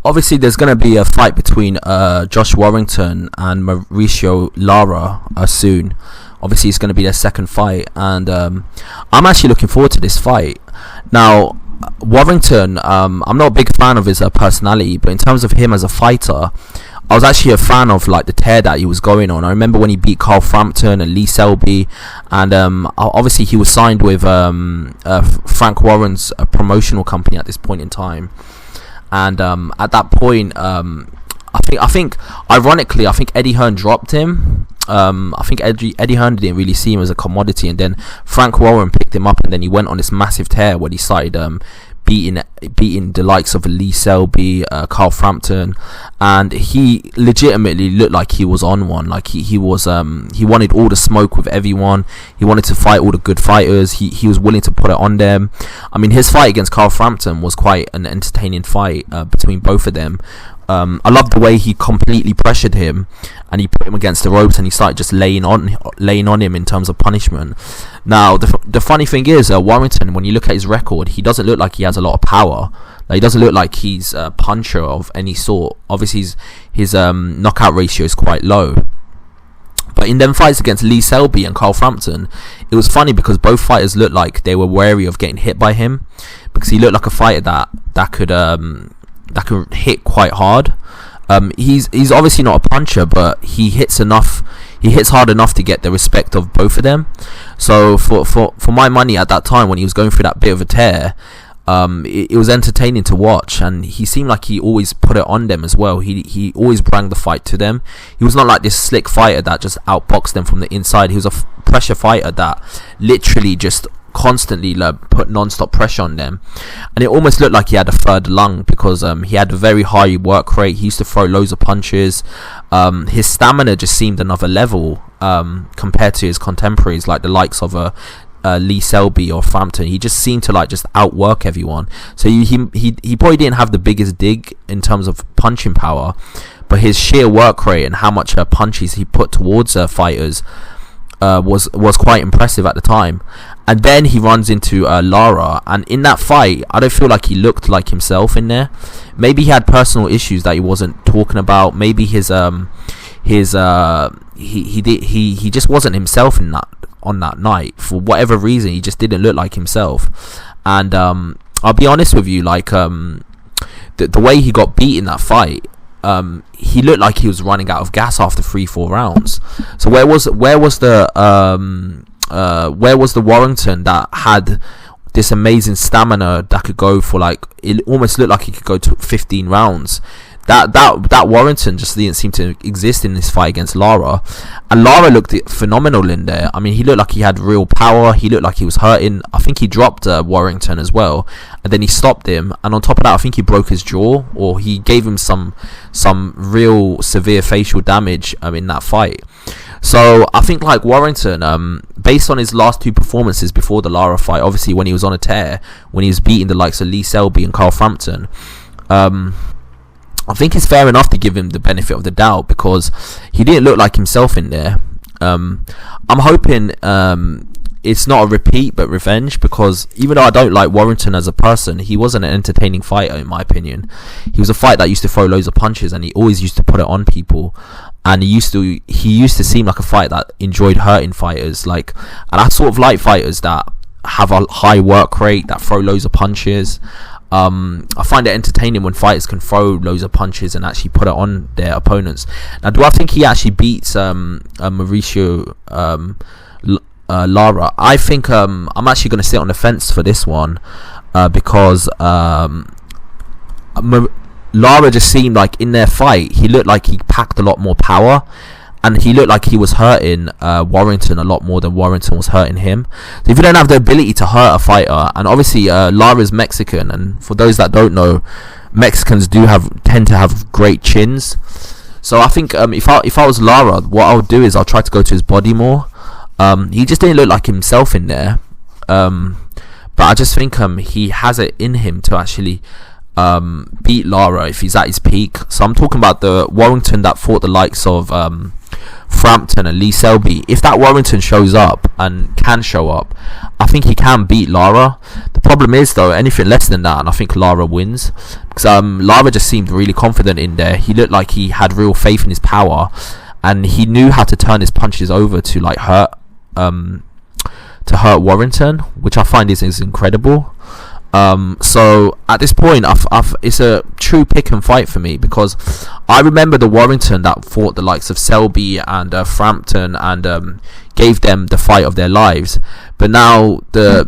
obviously there's going to be a fight between Josh Warrington and Mauricio Lara soon. Obviously it's going to be their second fight, and I'm actually looking forward to this fight. Now Warrington, I'm not a big fan of his personality, but in terms of him as a fighter, I was actually a fan of like the tear that he was going on. I remember when he beat Carl Frampton and Lee Selby, and obviously he was signed with Frank Warren's promotional company at this point in time. And at that point, I think ironically, I think Eddie Hearn dropped him. I think Eddie Hearn didn't really see him as a commodity, and then Frank Warren picked him up, and then he went on this massive tear where he started beating the likes of Lee Selby, Carl Frampton, and he legitimately looked like he was on one. Like he wanted all the smoke with everyone. He wanted to fight all the good fighters. He was willing to put it on them. I mean, his fight against Carl Frampton was quite an entertaining fight between both of them. I love the way he completely pressured him, and he put him against the ropes, and he started just laying on him in terms of punishment. Now the funny thing is, Warrington, when you look at his record, he doesn't look like he has a lot of power. Like, he doesn't look like he's a puncher of any sort. Obviously his knockout ratio is quite low. But in them fights against Lee Selby and Carl Frampton, it was funny because both fighters looked like they were wary of getting hit by him, because he looked like a fighter that could hit quite hard. He's obviously not a puncher, but he hits hard enough to get the respect of both of them. So for my money, at that time when he was going through that bit of a tear, it was entertaining to watch, and he seemed like he always put it on them as well. He always brought the fight to them. He was not like this slick fighter that just outboxed them from the inside. He was a pressure fighter that literally just constantly put non-stop pressure on them, and it almost looked like he had a third lung, because he had a very high work rate. He used to throw loads of punches. His stamina just seemed another level compared to his contemporaries, like the likes of Lee Selby or Frampton. He just seemed to just outwork everyone. So he probably didn't have the biggest dig in terms of punching power, but his sheer work rate and how much punches he put towards fighters was quite impressive at the time. And then he runs into Lara, and in that fight, I don't feel like he looked like himself in there. Maybe he had personal issues that he wasn't talking about. Maybe he just wasn't himself on that night for whatever reason. He just didn't look like himself. And I'll be honest with you, the way he got beat in that fight, he looked like he was running out of gas after 3-4 rounds. So where was the Warrington that had this amazing stamina that could go for it almost looked like he could go to 15 rounds? That Warrington just didn't seem to exist in this fight against Lara, and Lara looked phenomenal in there. I mean, he looked like he had real power. He looked like he was hurting. I think he dropped Warrington as well, and then he stopped him. And on top of that, I think he broke his jaw, or he gave him some real severe facial damage in that fight. So I think Warrington, based on his last two performances before the Lara fight, obviously when he was on a tear, when he was beating the likes of Lee Selby and Carl Frampton, I think it's fair enough to give him the benefit of the doubt, because he didn't look like himself in there. I'm hoping it's not a repeat but revenge, because even though I don't like Warrington as a person, he wasn't an entertaining fighter in my opinion. He was a fighter that used to throw loads of punches, and he always used to put it on people, and he used to seem like a fighter that enjoyed hurting fighters. And I sort of like fighters that have a high work rate, that throw loads of punches. I find it entertaining when fighters can throw loads of punches and actually put it on their opponents. Now, do I think he actually beats Mauricio Lara? I think I'm actually going to sit on the fence for this one, because Lara just seemed like in their fight, he looked like he packed a lot more power, and he looked like he was hurting Warrington a lot more than Warrington was hurting him. So if you don't have the ability to hurt a fighter, and obviously Lara's Mexican, and for those that don't know, Mexicans tend to have great chins. So I think if I was Lara, what I'll do is I'll try to go to his body more. He just didn't look like himself in there. But I just think he has it in him to actually beat Lara if he's at his peak. So I'm talking about the Warrington that fought the likes of Frampton and Lee Selby. If that Warrington shows up and can show up, I think he can beat Lara. The problem is though, anything less than that, and I think Lara wins, because Lara just seemed really confident in there. He looked like he had real faith in his power, and he knew how to turn his punches over to like hurt Warrington, which I find is incredible. So at this point, it's a true pick and fight for me, because I remember the Warrington that fought the likes of Selby and Frampton and gave them the fight of their lives. But now the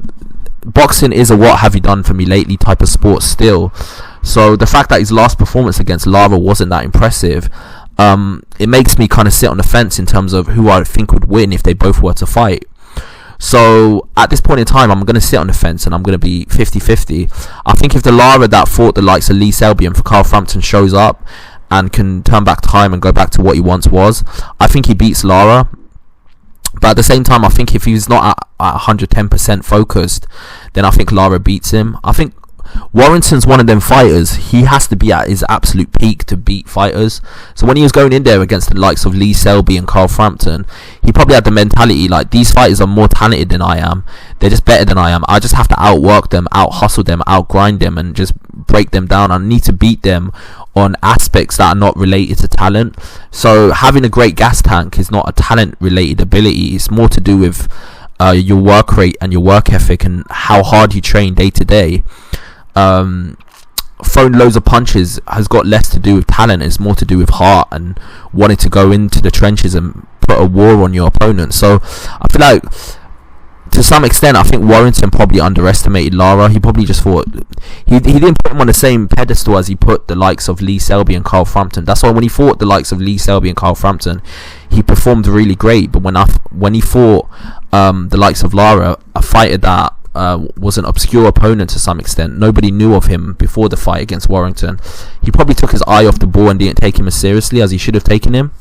boxing is a what have you done for me lately type of sport still. So the fact that his last performance against Lara wasn't that impressive, it makes me kind of sit on the fence in terms of who I think would win if they both were to fight. So at this point in time, I'm going to sit on the fence and I'm going to be 50-50. I think if the Lara that fought the likes of Lee Selby and Carl Frampton shows up and can turn back time and go back to what he once was, I think he beats Lara. But at the same time, I think if he's not at 110% focused, then I think Lara beats him. I think Warrington's one of them fighters. He has to be at his absolute peak to beat fighters. So when he was going in there against the likes of Lee Selby and Carl Frampton, he probably had the mentality like, these fighters are more talented than I am. They're just better than I am. I just have to outwork them, out hustle them, out grind them, and just break them down. I need to beat them on aspects that are not related to talent. So having a great gas tank is not a talent related ability. It's more to do with your work rate and your work ethic and how hard you train day to day. Throwing loads of punches has got less to do with talent. It's more to do with heart and wanting to go into the trenches and put a war on your opponent. So I feel like to some extent I think Warrington probably underestimated Lara. He probably just thought he didn't put him on the same pedestal as he put the likes of Lee Selby and Carl Frampton. That's why when he fought the likes of Lee Selby and Carl Frampton, he performed really great. But when he fought the likes of Lara, a fighter that was an obscure opponent to some extent, nobody knew of him before the fight against Warrington, he probably took his eye off the ball and didn't take him as seriously as he should have taken him.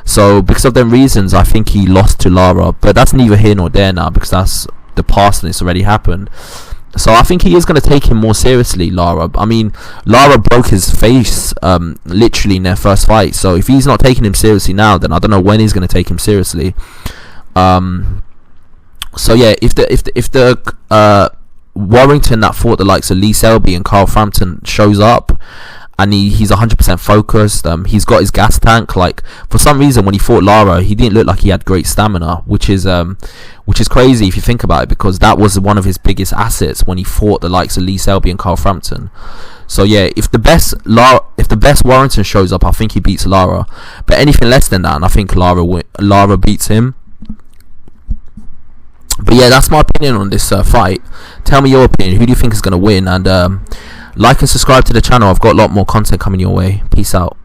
So because of them reasons, I think he lost to Lara. But that's neither here nor there now, because that's the past and it's already happened. So I think he is going to take him more seriously, Lara. I mean, Lara broke his face literally in their first fight. So if he's not taking him seriously now, then I don't know when he's going to take him seriously. So yeah, if the Warrington that fought the likes of Lee Selby and Carl Frampton shows up and he's 100% focused, he's got his gas tank. Like, for some reason when he fought Lara, he didn't look like he had great stamina, which is crazy if you think about it, because that was one of his biggest assets when he fought the likes of Lee Selby and Carl Frampton. So yeah, if the best Warrington shows up, I think he beats Lara. But anything less than that, and I think Lara beats him. But yeah, that's my opinion on this fight. Tell me your opinion. Who do you think is going to win? And like and subscribe to the channel. I've got a lot more content coming your way. Peace out.